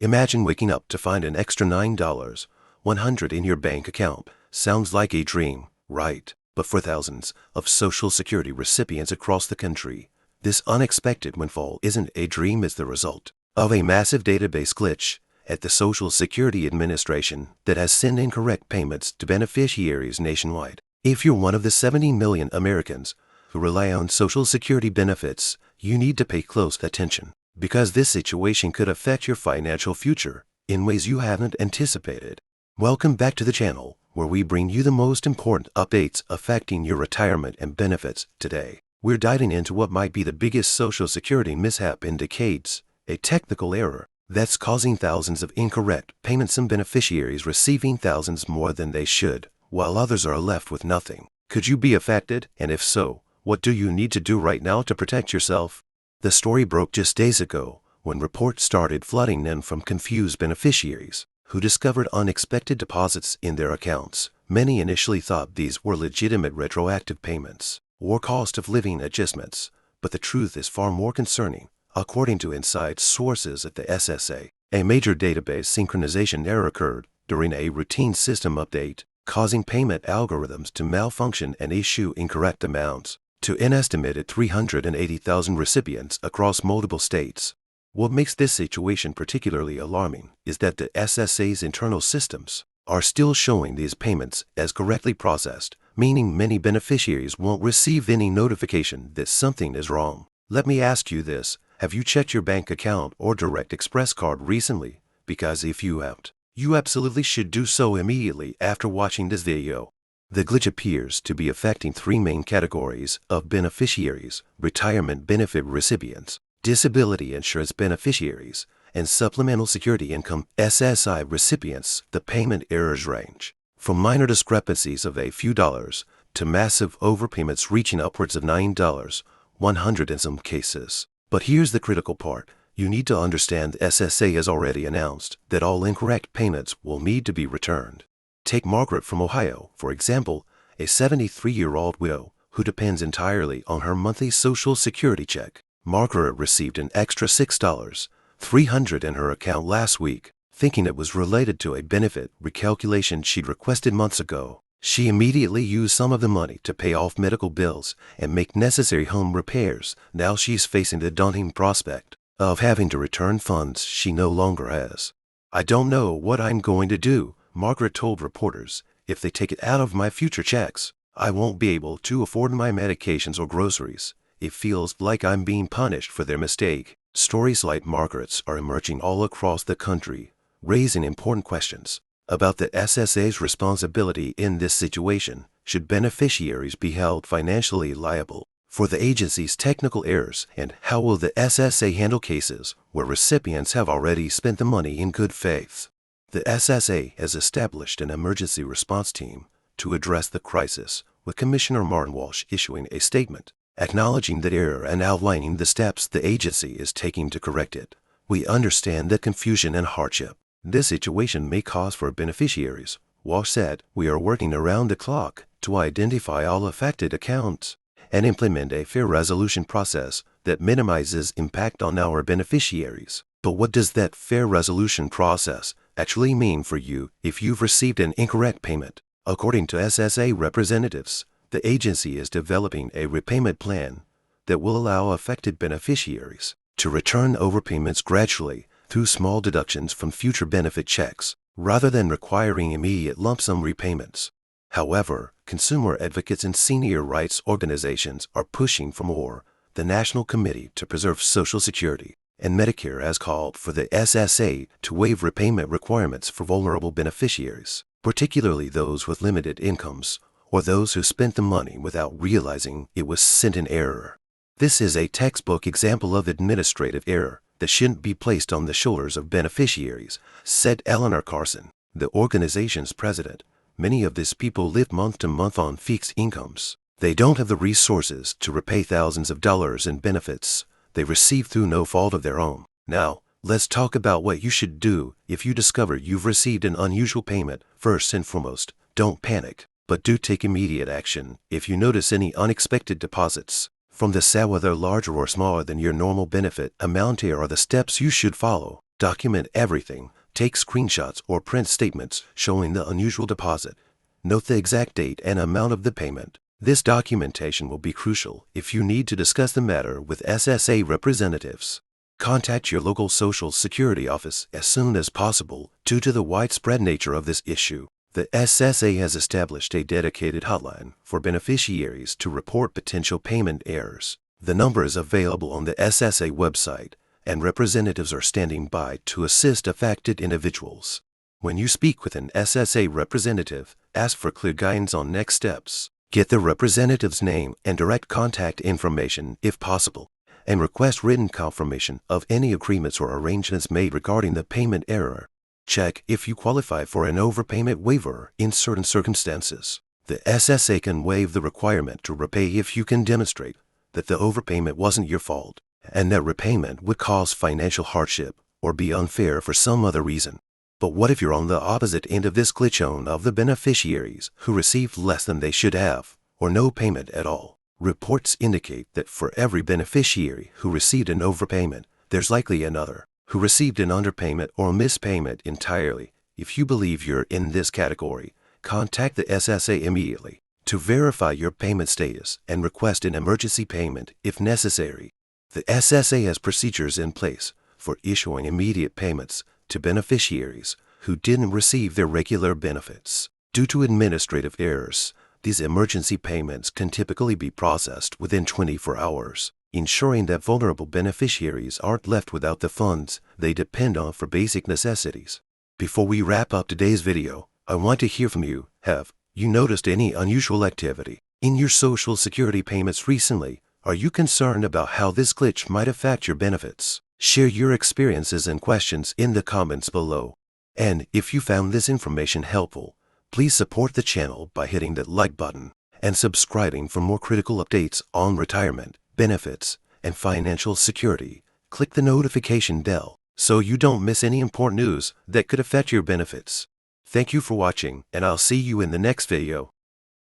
Imagine waking up to find an extra $9.100 in your bank account. Sounds like a dream, right? But for thousands of Social Security recipients across the country, this unexpected windfall isn't a dream. It's the result of a massive database glitch at the Social Security Administration that has sent incorrect payments to beneficiaries nationwide. If you're one of the 70 million Americans who rely on Social Security benefits, you need to pay close attention, because this situation could affect your financial future in ways you haven't anticipated. Welcome back to the channel, where we bring you the most important updates affecting your retirement and benefits today. We're diving into what might be the biggest Social Security mishap in decades, a technical error that's causing thousands of incorrect payments and beneficiaries receiving thousands more than they should, while others are left with nothing. Could you be affected? And if so, what do you need to do right now to protect yourself? The story broke just days ago when reports started flooding in from confused beneficiaries who discovered unexpected deposits in their accounts. Many initially thought these were legitimate retroactive payments or cost of living adjustments, but the truth is far more concerning. According to inside sources at the SSA, a major database synchronization error occurred during a routine system update, causing payment algorithms to malfunction and issue incorrect amounts to an estimated 380,000 recipients across multiple states. What makes this situation particularly alarming is that the SSA's internal systems are still showing these payments as correctly processed, meaning many beneficiaries won't receive any notification that something is wrong. Let me ask you this: have you checked your bank account or Direct Express card recently? Because if you haven't, you absolutely should do so immediately after watching this video. The glitch appears to be affecting three main categories of beneficiaries: retirement benefit recipients, disability insurance beneficiaries, and supplemental security income SSI recipients. The payment errors range from minor discrepancies of a few dollars to massive overpayments reaching upwards of $9.100 in some cases. But here's the critical part. You need to understand the SSA has already announced that all incorrect payments will need to be returned. Take Margaret from Ohio, for example, a 73-year-old widow who depends entirely on her monthly Social Security check. Margaret received an extra $6.300 in her account last week, thinking it was related to a benefit recalculation she'd requested months ago. She immediately used some of the money to pay off medical bills and make necessary home repairs. Now she's facing the daunting prospect of having to return funds she no longer has. "I don't know what I'm going to do," Margaret told reporters. "If they take it out of my future checks, I won't be able to afford my medications or groceries. It feels like I'm being punished for their mistake." Stories like Margaret's are emerging all across the country, raising important questions about the SSA's responsibility in this situation. Should beneficiaries be held financially liable for the agency's technical errors? And how will the SSA handle cases where recipients have already spent the money in good faith? The SSA has established an emergency response team to address the crisis, with Commissioner Martin Walsh issuing a statement acknowledging the error and outlining the steps the agency is taking to correct it. "We understand the confusion and hardship this situation may cause for beneficiaries," Walsh said. "We are working around the clock to identify all affected accounts and implement a fair resolution process that minimizes impact on our beneficiaries." But what does that fair resolution process actually mean for you if you've received an incorrect payment? According to SSA representatives, the agency is developing a repayment plan that will allow affected beneficiaries to return overpayments gradually through small deductions from future benefit checks, rather than requiring immediate lump sum repayments. However, consumer advocates and senior rights organizations are pushing for more. The National Committee to Preserve Social Security and Medicare has called for the SSA to waive repayment requirements for vulnerable beneficiaries, particularly those with limited incomes or those who spent the money without realizing it was sent in error. This is a textbook example of administrative error that shouldn't be placed on the shoulders of beneficiaries, said Eleanor Carson, the organization's president. Many of these people live month to month on fixed incomes. They don't have the resources to repay thousands of dollars in benefits they receive through no fault of their own. Now, let's talk about what you should do if you discover you've received an unusual payment. First and foremost, don't panic, but do take immediate action if you notice any unexpected deposits from the SSA, whether larger or smaller than your normal benefit amount. Here are the steps you should follow. Document everything. Take screenshots or print statements showing the unusual deposit. Note the exact date and amount of the payment. This documentation will be crucial if you need to discuss the matter with SSA representatives. Contact your local Social Security office as soon as possible due to the widespread nature of this issue. The SSA has established a dedicated hotline for beneficiaries to report potential payment errors. The number is available on the SSA website, and representatives are standing by to assist affected individuals. When you speak with an SSA representative, ask for clear guidance on next steps. Get the representative's name and direct contact information if possible, and request written confirmation of any agreements or arrangements made regarding the payment error. Check if you qualify for an overpayment waiver in certain circumstances. The SSA can waive the requirement to repay if you can demonstrate that the overpayment wasn't your fault, and that repayment would cause financial hardship or be unfair for some other reason. But what if you're on the opposite end of this glitch of the beneficiaries who received less than they should have, or no payment at all? Reports indicate that for every beneficiary who received an overpayment, there's likely another who received an underpayment or mispayment entirely. If you believe you're in this category, contact the SSA immediately to verify your payment status and request an emergency payment if necessary. The SSA has procedures in place for issuing immediate payments to beneficiaries who didn't receive their regular benefits. Due to administrative errors, these emergency payments can typically be processed within 24 hours, ensuring that vulnerable beneficiaries aren't left without the funds they depend on for basic necessities. Before we wrap up today's video, I want to hear from you. Have you noticed any unusual activity in your Social Security payments recently? Are you concerned about how this glitch might affect your benefits? Share your experiences and questions in the comments below. And if you found this information helpful, please support the channel by hitting that like button and subscribing for more critical updates on retirement, benefits, and financial security. Click the notification bell so you don't miss any important news that could affect your benefits. Thank you for watching, and I'll see you in the next video.